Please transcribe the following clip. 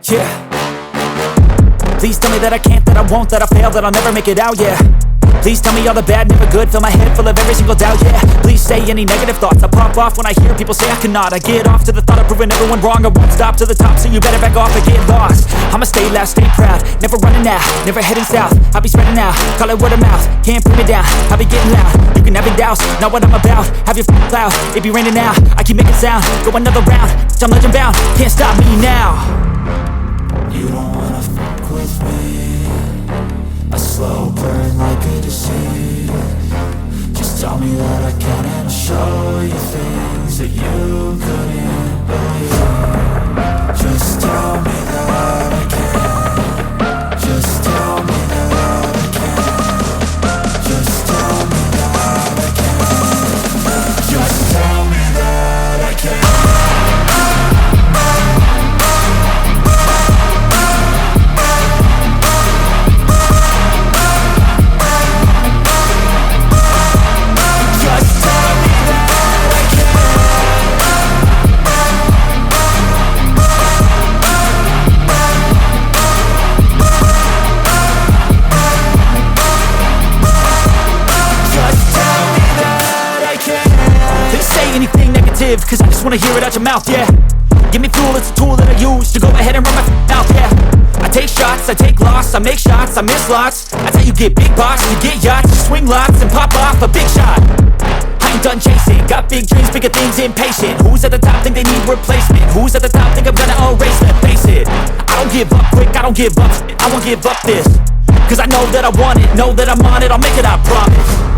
Yeah. Please tell me that I can't, that I won't, that I fail, that I'll never make it out, yeah. Please tell me all the bad, never good, fill my head full of every single doubt, yeah. Please say any negative thoughts, I pop off when I hear people say I cannot. I get off to the thought of proving everyone wrong, I won't stop to the top, so you better back off and get lost. I'ma stay loud, stay proud, never running out, never heading south. I'll be spreading out, call it word of mouth, can't put me down, I'll be getting loud. You can have your doubts, not what I'm about, have your cloud, it be raining now. I keep making sound, go another round, I'm legend bound, can't stop me now. You don't wanna fuck with me, a slow burn like a disease. Just tell me that I can and I'll show you things that you couldn't believe. Just tell me that I can. Just tell me that I can. Just tell me that I can. Just tell me that I can. Anything negative, cause I just wanna hear it out your mouth, yeah. Give me fuel, it's a tool that I use to go ahead and run my mouth, yeah. I take shots, I take loss, I make shots, I miss lots. That's how you get big boss, you get yachts, you swing lots and pop off a big shot. I ain't done chasing, got big dreams, bigger things, impatient. Who's at the top think they need replacement? Who's at the top think I'm gonna erase them? Face it, I don't give up quick, I don't give up, I won't give up this. Cause I know that I want it, know that I'm on it, I'll make it, I promise.